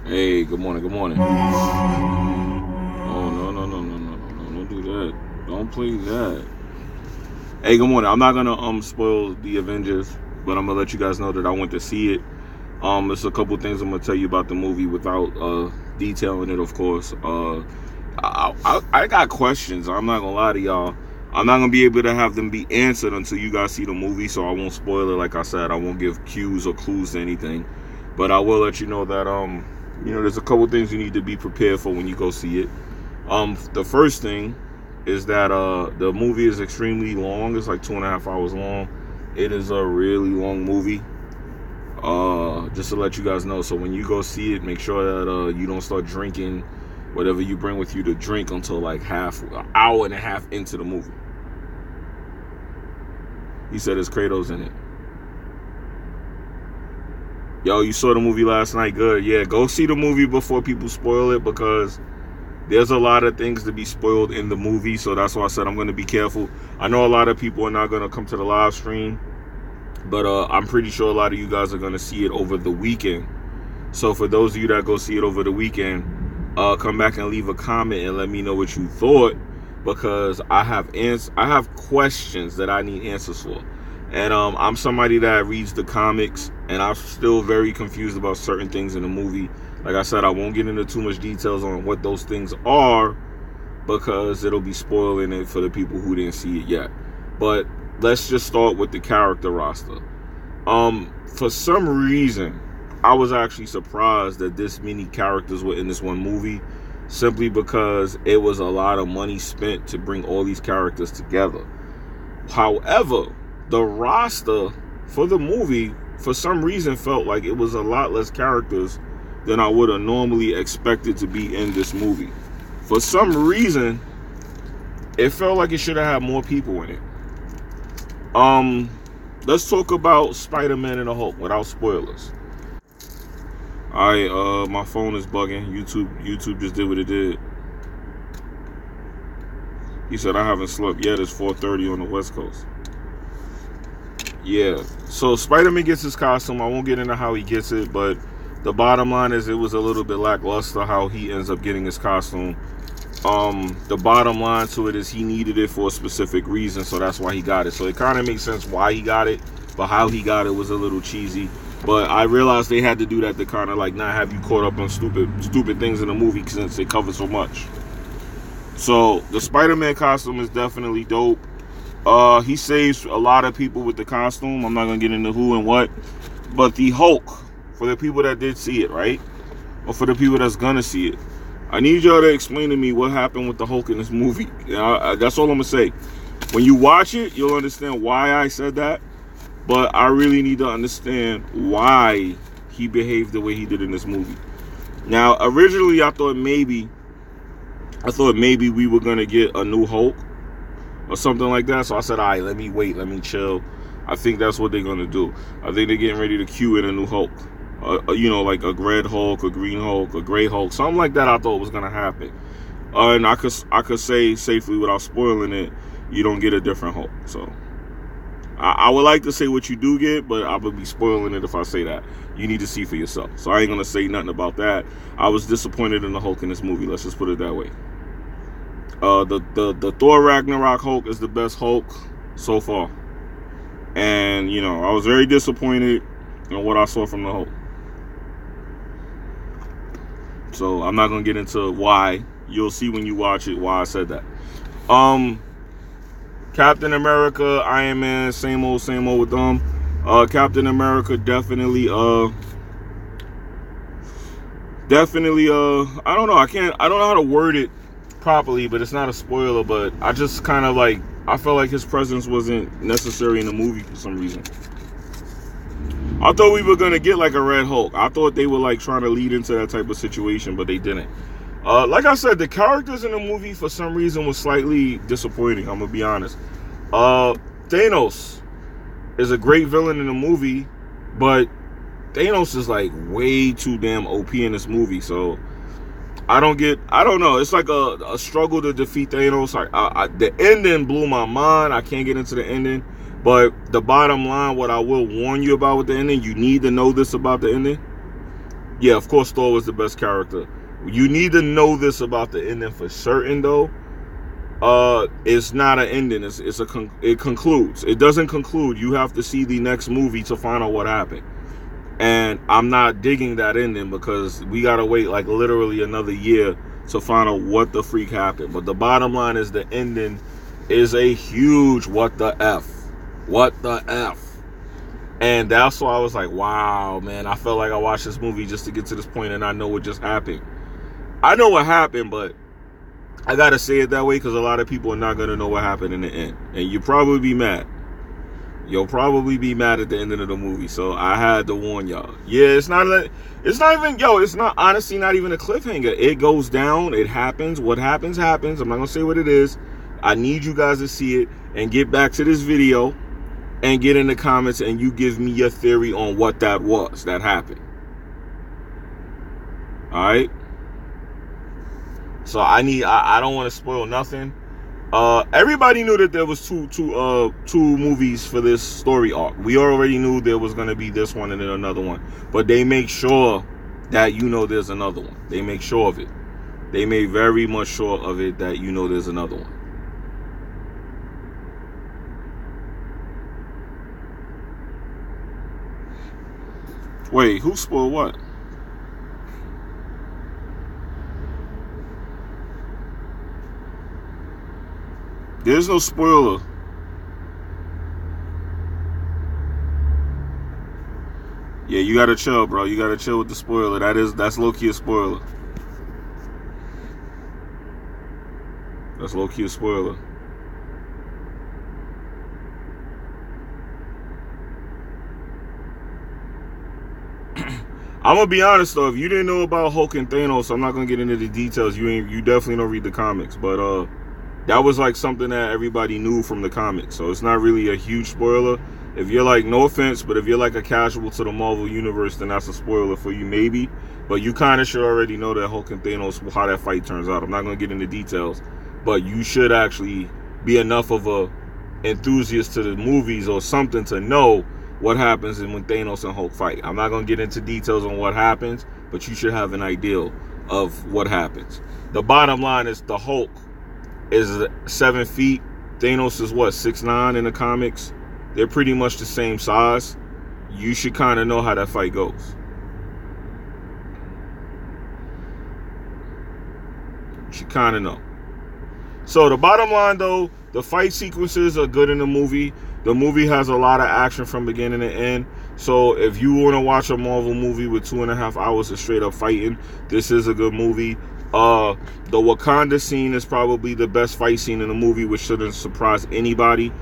Hey, good morning, good morning. Oh, no, don't do that. Don't play that. Hey, good morning. I'm not gonna spoil the Avengers, but I'm gonna let you guys know that I went to see it. There's a couple things I'm gonna tell you about the movie without detailing it, of course. I got questions. I'm not gonna lie to y'all. I'm not gonna be able to have them be answered until you guys see the movie, so I won't spoil it. Like I said, I won't give cues or clues to anything, but I will let you know that there's a couple things you need to be prepared for when you go see it. The first thing is that the movie is extremely long. It's like 2.5 hours long. It is a really long movie. Just to let you guys know. So when you go see it, make sure that you don't start drinking whatever you bring with you to drink until like an hour and a half into the movie. He said there's Kratos in it. Yo, you saw the movie last night? Good. Yeah, go see the movie before people spoil it, because there's a lot of things to be spoiled in the movie. So that's why I said I'm going to be careful. I know a lot of people are not going to come to the live stream, but I'm pretty sure a lot of you guys are going to see it over the weekend. So for those of you that go see it over the weekend, come back and leave a comment and let me know what you thought, because I have questions that I need answers for. And I'm somebody that reads the comics, and I'm still very confused about certain things in the movie. Like I said, I won't get into too much details on what those things are, because it'll be spoiling it for the people who didn't see it yet. But let's just start with the character roster. For some reason, I was actually surprised that this many characters were in this one movie, simply because it was a lot of money spent to bring all these characters together. However, the roster for the movie, for some reason, felt like it was a lot less characters than I would have normally expected to be in this movie. For some reason, it felt like it should have had more people in it. Let's talk about Spider-Man and the Hulk without spoilers. Alright, my phone is bugging. YouTube just did what it did. He said I haven't slept yet. It's 4:30 on the West Coast. Yeah, so Spider-Man gets his costume. I won't get into how he gets it, but the bottom line is it was a little bit lackluster how he ends up getting his costume. The bottom line to it is he needed it for a specific reason, so that's why he got it. So it kind of makes sense why he got it, but how he got it was a little cheesy. But I realized they had to do that to kind of like not have you caught up on stupid things in the movie, since it covers so much. So the Spider-Man costume is definitely dope. He saves a lot of people with the costume. I'm not gonna get into who and what, but the Hulk, for the people that did see it, right, or for the people that's gonna see it, I need y'all to explain to me what happened with the Hulk in this movie. That's all I'm gonna say. When you watch it, you'll understand why I said that, but I really need to understand why he behaved the way he did in this movie. Now, originally, I thought maybe we were gonna get a new Hulk or something like that. So I said, all right, let me wait, let me chill. I think that's what they're gonna do. I think they're getting ready to cue in a new Hulk. Like a red Hulk, a green Hulk, a gray Hulk, something like that. I thought was gonna happen. And I could say safely without spoiling it, you don't get a different Hulk. So I would like to say what you do get, but I would be spoiling it if I say that. You need to see for yourself. So I ain't gonna say nothing about that. I was disappointed in the Hulk in this movie. Let's just put it that way. The Thor Ragnarok Hulk is the best Hulk so far, and I was very disappointed in what I saw from the Hulk. So I'm not gonna get into why. You'll see when you watch it why I said that. Captain America, Iron Man, same old with them. Captain America definitely I don't know. I don't know how to word it properly, but it's not a spoiler, but I just kind of I felt like his presence wasn't necessary in the movie for some reason. I thought we were gonna get like a Red Hulk. I thought they were trying to lead into that type of situation, but they didn't. Like I said, the characters in the movie for some reason was slightly disappointing. I'm gonna be honest. Thanos is a great villain in the movie, but Thanos is way too damn OP in this movie, so I don't know. It's like a struggle to defeat Thanos. The ending blew my mind. I can't get into the ending. But the bottom line, what I will warn you about with the ending, you need to know this about the ending. Yeah, of course Thor was the best character. You need to know this about the ending for certain, though. It's not an ending. It concludes. It doesn't conclude. You have to see the next movie to find out what happened. And I'm not digging that ending because we gotta wait like literally another year to find out what the freak happened. But the bottom line is the ending is a huge what the F. What the F. And that's why I was like, wow, man, I felt like I watched this movie just to get to this point and I know what just happened. I know what happened, but I gotta say it that way because a lot of people are not gonna know what happened in the end. And you'll probably be mad. You'll probably be mad at the ending of the movie. So I had to warn y'all. Yeah, it's not honestly not even a cliffhanger. It goes down, it happens. What happens, happens. I'm not gonna say what it is. I need you guys to see it and get back to this video and get in the comments and you give me your theory on what that was that happened. Alright? So I don't want to spoil nothing. Everybody knew that there was two movies for this story arc. We already knew there was going to be this one and then another one. But they make sure that you know there's another one. They make sure of it. They made very much sure of it that you know there's another one. Wait, who spoiled what? There's no spoiler. Yeah, you gotta chill, bro. You gotta chill with the spoiler. That's low-key a spoiler. That's low-key a spoiler. I'm gonna be honest though, if you didn't know about Hulk and Thanos, I'm not gonna get into the details. You definitely don't read the comics, but that was like something that everybody knew from the comics, so it's not really a huge spoiler. If you're like, no offense, but if you're like a casual to the Marvel universe, then that's a spoiler for you maybe. But you kind of should already know that Hulk and Thanos, how that fight turns out. I'm not gonna get into details, but you should actually be enough of a enthusiast to the movies or something to know what happens when Thanos and Hulk fight. I'm not gonna get into details on what happens, but you should have an idea of what happens. The bottom line is the Hulk is 7 feet. Thanos is what, 6'9" in the comics. They're pretty much the same size. You should kind of know how that fight goes. You should kind of know. So the bottom line though, the fight sequences are good in the movie. The movie has a lot of action from beginning to end. So if you want to watch a Marvel movie with 2.5 hours of straight up fighting, this is a good movie. The Wakanda scene is probably the best fight scene in the movie, which shouldn't surprise anybody.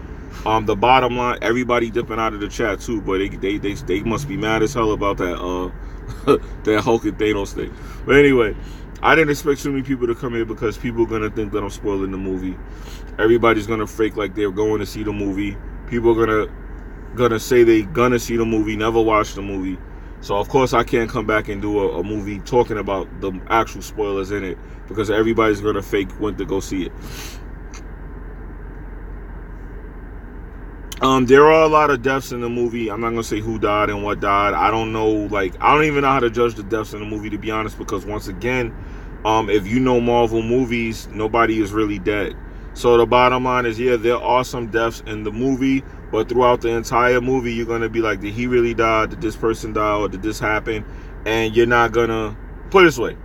The bottom line, everybody dipping out of the chat too, but they must be mad as hell about that that Hulk and Thanos thing. But anyway, I didn't expect too many people to come here because people are gonna think that I'm spoiling the movie. Everybody's gonna fake like they're going to see the movie. People are gonna say they gonna see the movie, never watch the movie. So of course I can't come back and do a movie talking about the actual spoilers in it because everybody's gonna fake went to go see it. There are a lot of deaths in the movie. I'm not gonna say who died and what died. I don't know, like I don't even know how to judge the deaths in the movie, to be honest, because once again, if you know Marvel movies, nobody is really dead. So the bottom line is, yeah, there are some deaths in the movie, but throughout the entire movie, you're going to be like, did he really die? Did this person die? Or did this happen? And you're not going to, put it this way,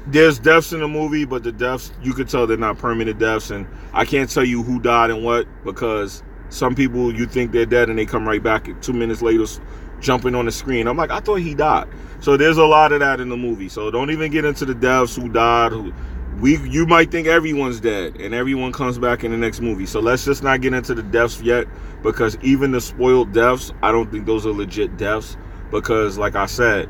there's deaths in the movie, but the deaths, you could tell they're not permanent deaths. And I can't tell you who died and what, because some people, you think they're dead and they come right back 2 minutes later jumping on the screen. I'm like, I thought he died. So there's a lot of that in the movie. So don't even get into the deaths, who died, you might think everyone's dead and everyone comes back in the next movie. So let's just not get into the deaths yet, because even the spoiled deaths, I don't think those are legit deaths, because like I said,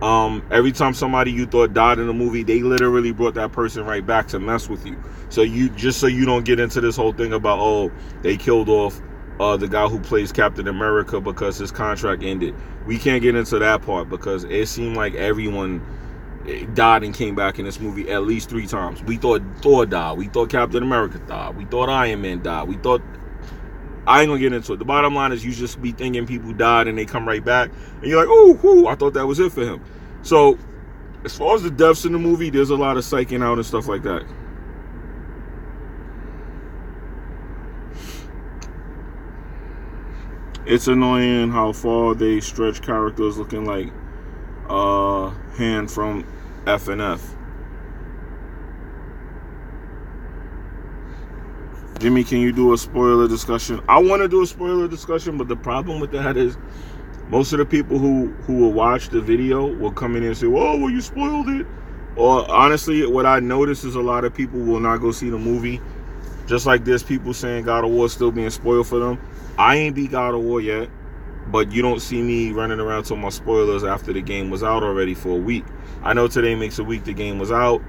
every time somebody you thought died in a movie, they literally brought that person right back to mess with you. So you don't get into this whole thing about, oh, they killed off the guy who plays Captain America because his contract ended. We can't get into that part because it seemed like everyone died and came back in this movie at least 3 times. We thought Thor died. We thought Captain America died. We thought Iron Man died. We thought... I ain't gonna get into it. The bottom line is you just be thinking people died and they come right back. And you're like, oh, I thought that was it for him. So, as far as the deaths in the movie, there's a lot of psyching out and stuff like that. It's annoying how far they stretch characters looking like Han from F&F. Jimmy, can you do a spoiler discussion? I want to do a spoiler discussion, but the problem with that is most of the people who will watch the video will come in and say, "Oh, well, you spoiled it." Or honestly, what I notice is a lot of people will not go see the movie. Just like there's people saying God of War still being spoiled for them. I ain't beat God of War yet, but you don't see me running around talking about spoilers after the game was out already for a week. I know today makes a week the game was out.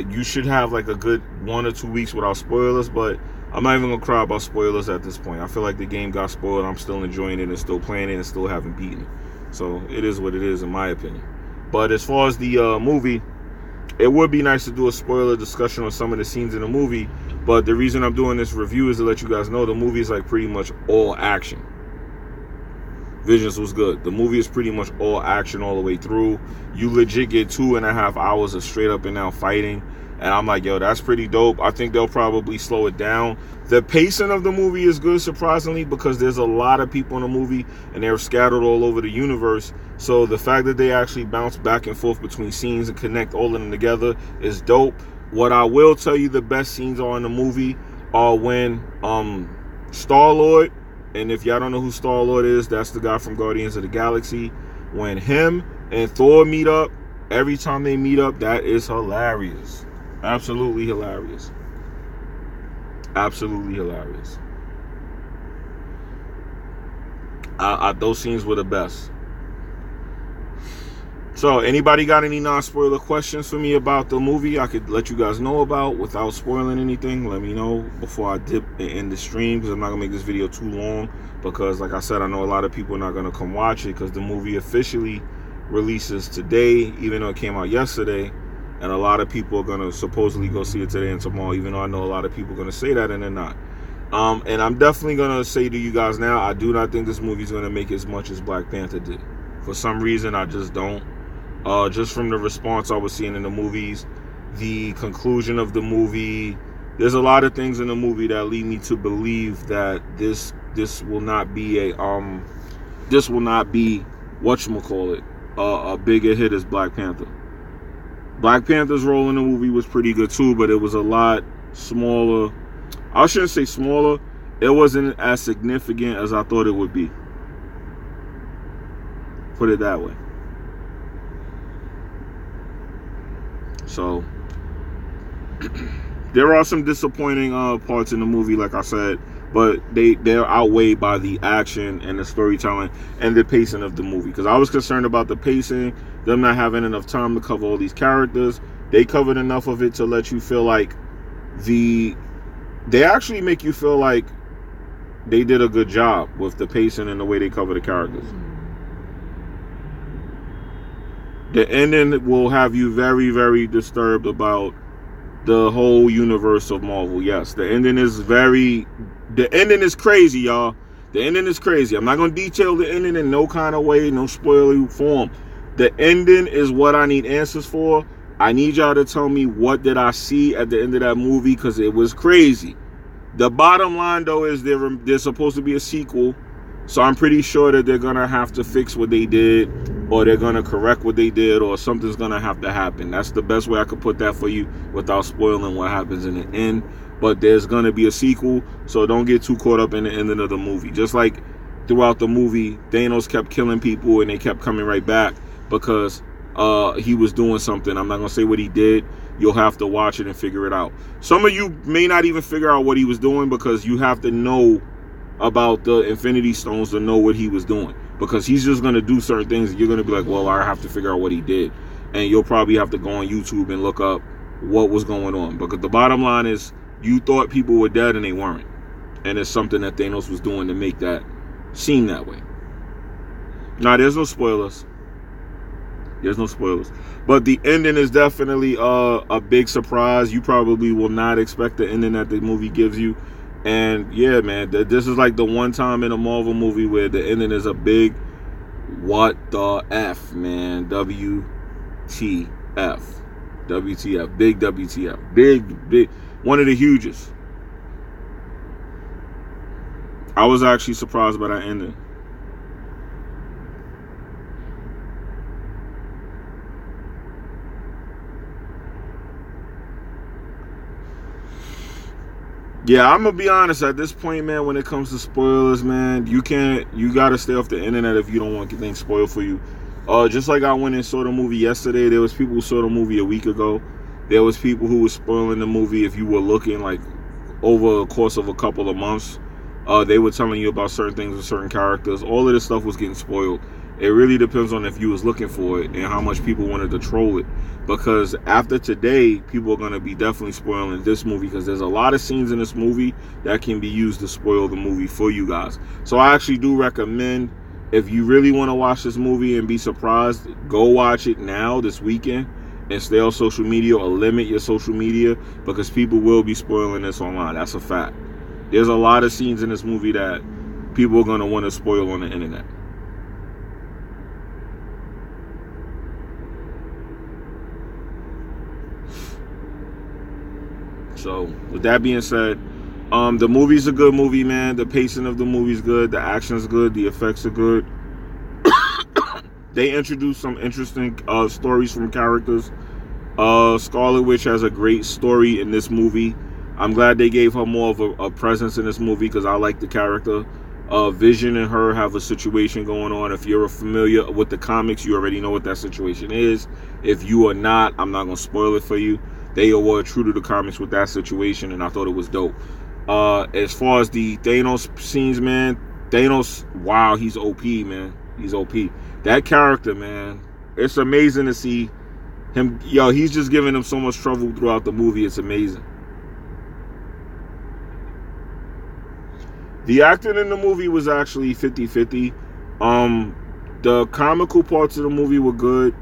You should have like a good 1 or 2 weeks without spoilers, but I'm not even gonna cry about spoilers at this point. I feel like the game got spoiled. I'm still enjoying it and still playing it and still haven't beaten it. So it is what it is in my opinion. But as far as the movie, it would be nice to do a spoiler discussion on some of the scenes in the movie. But the reason I'm doing this review is to let you guys know the movie is like pretty much all action. Visions was good. The movie is pretty much all action all the way through. You legit get 2.5 hours of straight up and down fighting. And I'm like, yo, that's pretty dope. I think they'll probably slow it down. The pacing of the movie is good, surprisingly, because there's a lot of people in the movie and they're scattered all over the universe. So the fact that they actually bounce back and forth between scenes and connect all of them together is dope. What I will tell you the best scenes are in the movie are when Star-Lord, and if y'all don't know who Star-Lord is, that's the guy from Guardians of the Galaxy. When him and Thor meet up, every time they meet up, that is hilarious. Absolutely hilarious. Absolutely hilarious. Those scenes were the best. So, anybody got any non-spoiler questions for me about the movie I could let you guys know about without spoiling anything? Let me know before I dip and end the stream, because I'm not going to make this video too long. Because, like I said, I know a lot of people are not going to come watch it because the movie officially releases today, even though it came out yesterday. And a lot of people are going to supposedly go see it today and tomorrow, even though I know a lot of people are going to say that and they're not. And I'm definitely going to say to you guys now, I do not think this movie is going to make as much as Black Panther did. For some reason, I just don't. Just from the response I was seeing in the movies, the conclusion of the movie, there's a lot of things in the movie that lead me to believe that this will not be a whatchamacallit, a bigger hit as Black Panther. Black Panther's role in the movie was pretty good too, but it was a lot smaller. I shouldn't say smaller. It wasn't as significant as I thought it would be. Put it that way. So, there are some disappointing parts in the movie, like I said, but they're outweighed by the action and the storytelling and the pacing of the movie. Because I was concerned about the pacing, them not having enough time to cover all these characters. They covered enough of it to let you feel like they actually make you feel like they did a good job with the pacing and the way they cover the characters. The ending will have you very, very disturbed about the whole universe of Marvel. Yes, the ending is crazy, y'all. The ending is crazy. I'm not going to detail the ending in no kind of way, no spoiler form. The ending is what I need answers for. I need y'all to tell me, what did I see at the end of that movie, because it was crazy. The bottom line, though, is there's supposed to be a sequel. So I'm pretty sure that they're going to have to fix what they did, or they're going to correct what they did, or something's going to have to happen. That's the best way I could put that for you without spoiling what happens in the end. But there's going to be a sequel, so don't get too caught up in the ending of the movie. Just like throughout the movie, Thanos kept killing people and they kept coming right back because he was doing something. I'm not going to say what he did. You'll have to watch it and figure it out. Some of you may not even figure out what he was doing, because you have to know about the Infinity Stones to know what he was doing, because he's just going to do certain things and you're going to be like, well, I have to figure out what he did, and you'll probably have to go on YouTube and look up what was going on, because the bottom line is you thought people were dead and they weren't, and it's something that Thanos was doing to make that seem that way. Now, there's no spoilers. There's no spoilers, but the ending is definitely a big surprise. You probably will not expect the ending that the movie gives you. And yeah, man, this is like the one time in a Marvel movie where the ending is a big What the F, man? WTF. WTF. Big WTF. Big. One of the hugest. I was actually surprised by that ending. Yeah, I'm gonna be honest, at this point, man, when it comes to spoilers, man, you gotta stay off the internet if you don't want things spoiled for you. Just like I went and saw the movie yesterday, there was people who saw the movie a week ago. There was people who were spoiling the movie if you were looking, like, over the course of a couple of months. They were telling you about certain things with certain characters. All of this stuff was getting spoiled. It really depends on if you was looking for it and how much people wanted to troll it. Because after today, people are going to be definitely spoiling this movie, because there's a lot of scenes in this movie that can be used to spoil the movie for you guys. So I actually do recommend, if you really want to watch this movie and be surprised, go watch it now, this weekend, and stay on social media, or limit your social media, because people will be spoiling this online. That's a fact. There's a lot of scenes in this movie that people are going to want to spoil on the internet. So, with that being said, the movie's a good movie, man. The pacing of the movie's good. The action's good. The effects are good. They introduced some interesting stories from characters. Scarlet Witch has a great story in this movie. I'm glad they gave her more of a presence in this movie, because I like the character. Vision and her have a situation going on. If you're familiar with the comics, you already know what that situation is. If you are not, I'm not going to spoil it for you. They were true to the comics with that situation, and I thought it was dope. As far as the Thanos scenes, man, Thanos, wow, he's OP, man. He's OP. That character, man, it's amazing to see him. Yo, he's just giving him so much trouble throughout the movie. It's amazing. The acting in the movie was actually 50-50. The comical parts of the movie were good.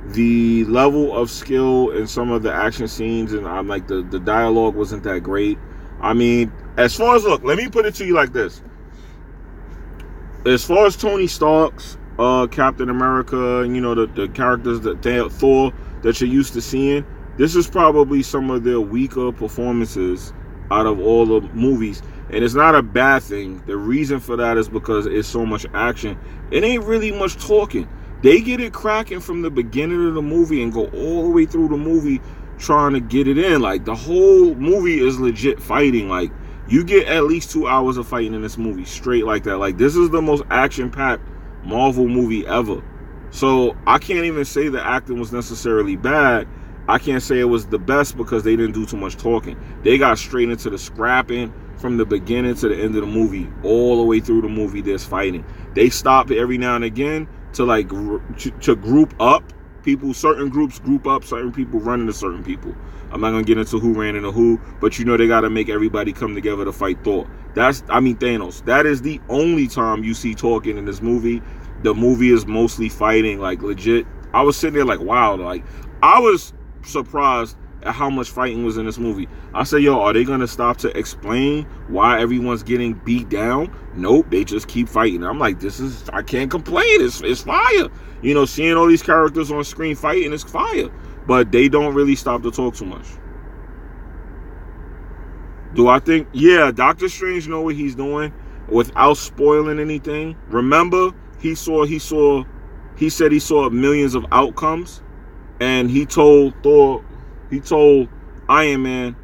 The level of skill in some of the action scenes and I'm like the dialogue wasn't that great. I mean, as far as, look, let me put it to you like this. As far as Tony Stark's Captain America, and you know, the characters that Thor that you're used to seeing, this is probably some of their weaker performances out of all the movies. And it's not a bad thing. The reason for that is because it's so much action. It ain't really much talking. They get it cracking from the beginning of the movie and go all the way through the movie trying to get it in. Like, the whole movie is legit fighting. Like, you get at least 2 hours of fighting in this movie straight like that. Like, this is the most action-packed Marvel movie ever. So I can't even say the acting was necessarily bad. I can't say it was the best because they didn't do too much talking. They got straight into the scrapping from the beginning to the end of the movie. All the way through the movie, there's fighting. They stop every now and again to like to group up people. Certain groups group up, certain people run into certain people. I'm not gonna get into who ran into who, but you know they gotta make everybody come together to fight Thor. Thanos. That is the only time you see talking in this movie. The movie is mostly fighting, like legit. I was sitting there like, wow, like I was surprised at how much fighting was in this movie. I said, yo, are they gonna stop to explain why everyone's getting beat down? Nope, they just keep fighting. I'm like, I can't complain. It's fire. You know, seeing all these characters on screen fighting is fire. But they don't really stop to talk too much. Do I think? Yeah, Doctor Strange know what he's doing without spoiling anything. Remember, he said he saw millions of outcomes, and he told Iron Man,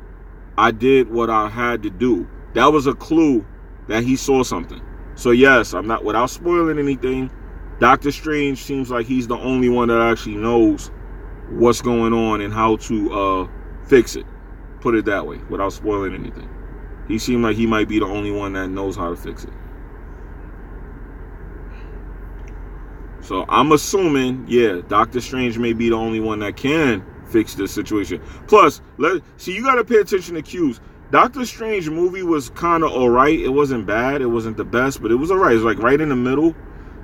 I did what I had to do. That was a clue that he saw something. So yes, I'm not, without spoiling anything, Doctor Strange seems like he's the only one that actually knows what's going on and how to fix it. Put it that way, without spoiling anything. He seemed like he might be the only one that knows how to fix it. So I'm assuming, yeah, Doctor Strange may be the only one that can fix this situation. Plus, you got to pay attention to cues. Doctor Strange movie was kind of all right. It wasn't bad. It wasn't the best, but it was all right. It was like right in the middle.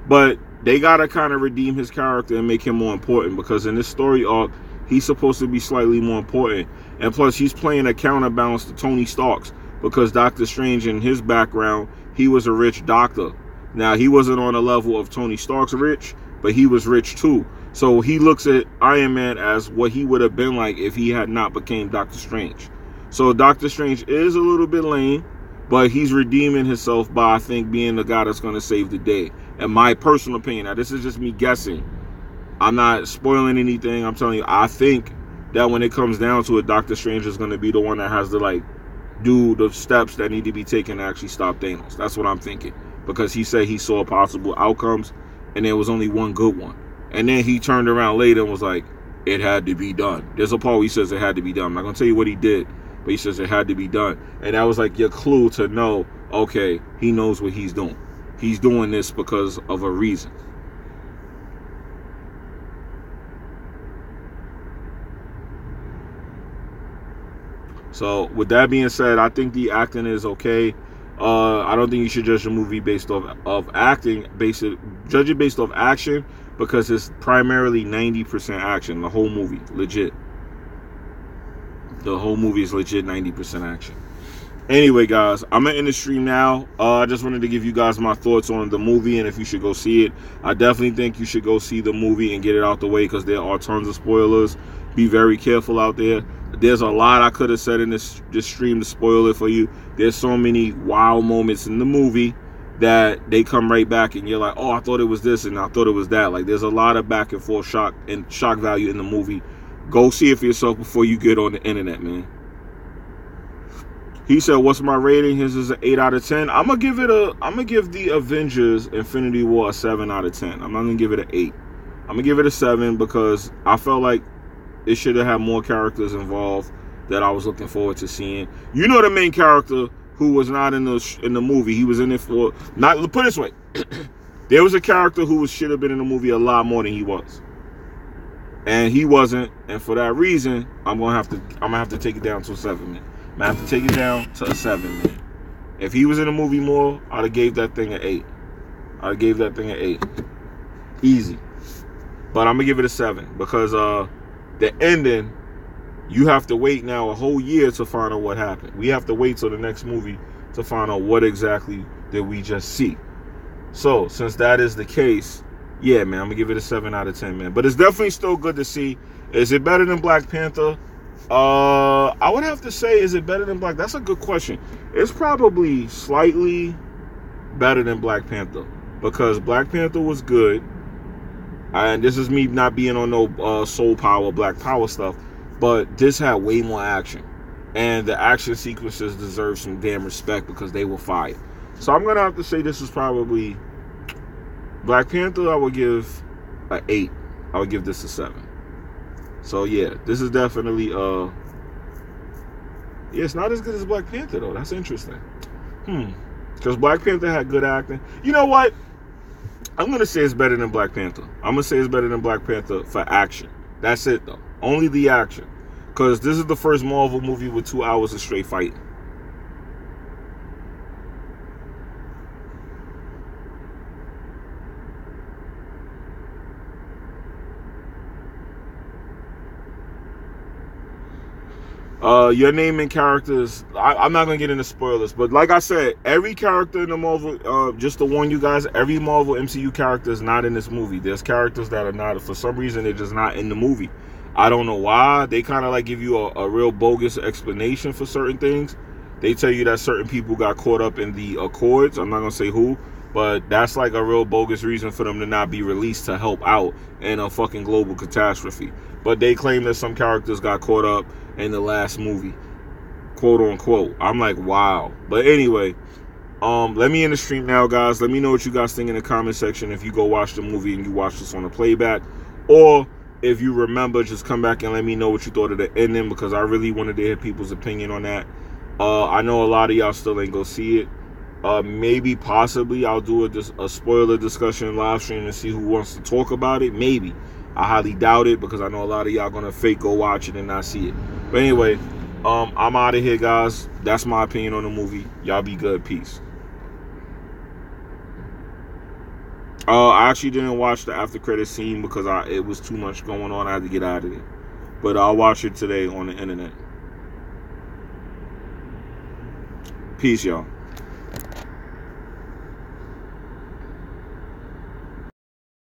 But they got to kind of redeem his character and make him more important, because in this story arc, he's supposed to be slightly more important. And plus, he's playing a counterbalance to Tony Stark's, because Doctor Strange, in his background, he was a rich doctor. Now, he wasn't on the level of Tony Stark's rich, but he was rich too. So he looks at Iron Man as what he would have been like if he had not became Doctor Strange. So Doctor Strange is a little bit lame, but he's redeeming himself by, I think, being the guy that's going to save the day. In my personal opinion, now this is just me guessing. I'm not spoiling anything. I'm telling you, I think that when it comes down to it, Doctor Strange is going to be the one that has to, like, do the steps that need to be taken to actually stop Thanos. That's what I'm thinking. Because he said he saw possible outcomes, and there was only one good one. And then he turned around later and was like, it had to be done. There's a part where he says it had to be done. I'm not going to tell you what he did, but he says it had to be done. And that was like your clue to know, okay, he knows what he's doing. He's doing this because of a reason. So with that being said, I think the acting is okay. I don't think you should judge a movie based off acting. Judge it based off action, because it's primarily 90% action. The whole movie, legit. The whole movie is legit 90% action. Anyway, guys, I'm gonna end the stream now. I just wanted to give you guys my thoughts on the movie and if you should go see it. I definitely think you should go see the movie and get it out the way, because there are tons of spoilers. Be very careful out there. There's a lot I could have said in this stream to spoil it for you. There's so many wow moments in the movie that they come right back and you're like, oh, I thought it was this and I thought it was that. Like, there's a lot of back and forth shock value in the movie. Go see it for yourself before you get on the internet, man. He said, what's my rating? His is an 8 out of 10. I'm gonna give the Avengers Infinity War a 7 out of 10. I'm not gonna give it an 8. I'm gonna give it a 7 because I felt like it should have had more characters involved that I was looking forward to seeing. You know, the main character who was not in the movie, he was in it for, not, put it this way, there was a character who should have been in the movie a lot more than he was, and he wasn't. And for that reason, I'm gonna have to take it down to a 7, man. I'm gonna have to take it down to a 7, man. If he was in the movie more, I'd have gave that thing an 8. I'd have gave that thing an 8, easy. But I'm gonna give it a 7 because the ending, you have to wait now a whole year to find out what happened. We have to wait till the next movie to find out what exactly did we just see. So since that is the case, yeah, man, I'm gonna give it a 7 out of 10, man. But it's definitely still good to see. Is it better than Black Panther? I would have to say, is it better than Black? That's a good question. It's probably slightly better than Black Panther, because Black Panther was good. And this is me not being on no soul power, black power stuff, but this had way more action. And the action sequences deserve some damn respect because they were fire. So I'm going to have to say this is probably Black Panther. I would give an 8. I would give this a 7. So yeah, this is definitely, yeah, it's not as good as Black Panther though. That's interesting. Because Black Panther had good acting. You know what? I'm going to say it's better than Black Panther. I'm going to say it's better than Black Panther for action. That's it, though. Only the action. Because this is the first Marvel movie with 2 hours of straight fighting. Your naming characters, I'm not going to get into spoilers, but like I said, every character in the Marvel, just to warn you guys, every Marvel MCU character is not in this movie. There's characters that are not, for some reason, they're just not in the movie. I don't know why. They kind of like give you a real bogus explanation for certain things. They tell you that certain people got caught up in the Accords. I'm not going to say who, but that's like a real bogus reason for them to not be released to help out in a fucking global catastrophe. But they claim that some characters got caught up in the last movie, quote unquote. I'm like, wow. But anyway, let me end the stream now, guys. Let me know what you guys think in the comment section if you go watch the movie and you watch this on a playback, or if you remember, just come back and let me know what you thought of the ending, because I really wanted to hear people's opinion on that. I know a lot of y'all still ain't go see it. Maybe, possibly, I'll do a spoiler discussion live stream and see who wants to talk about it. Maybe. I highly doubt it, because I know a lot of y'all gonna fake go watch it and not see it. But anyway, I'm out of here, guys. That's my opinion on the movie. Y'all be good. Peace. I actually didn't watch the after credit scene because it was too much going on. I had to get out of it. But I'll watch it today on the internet. Peace, y'all.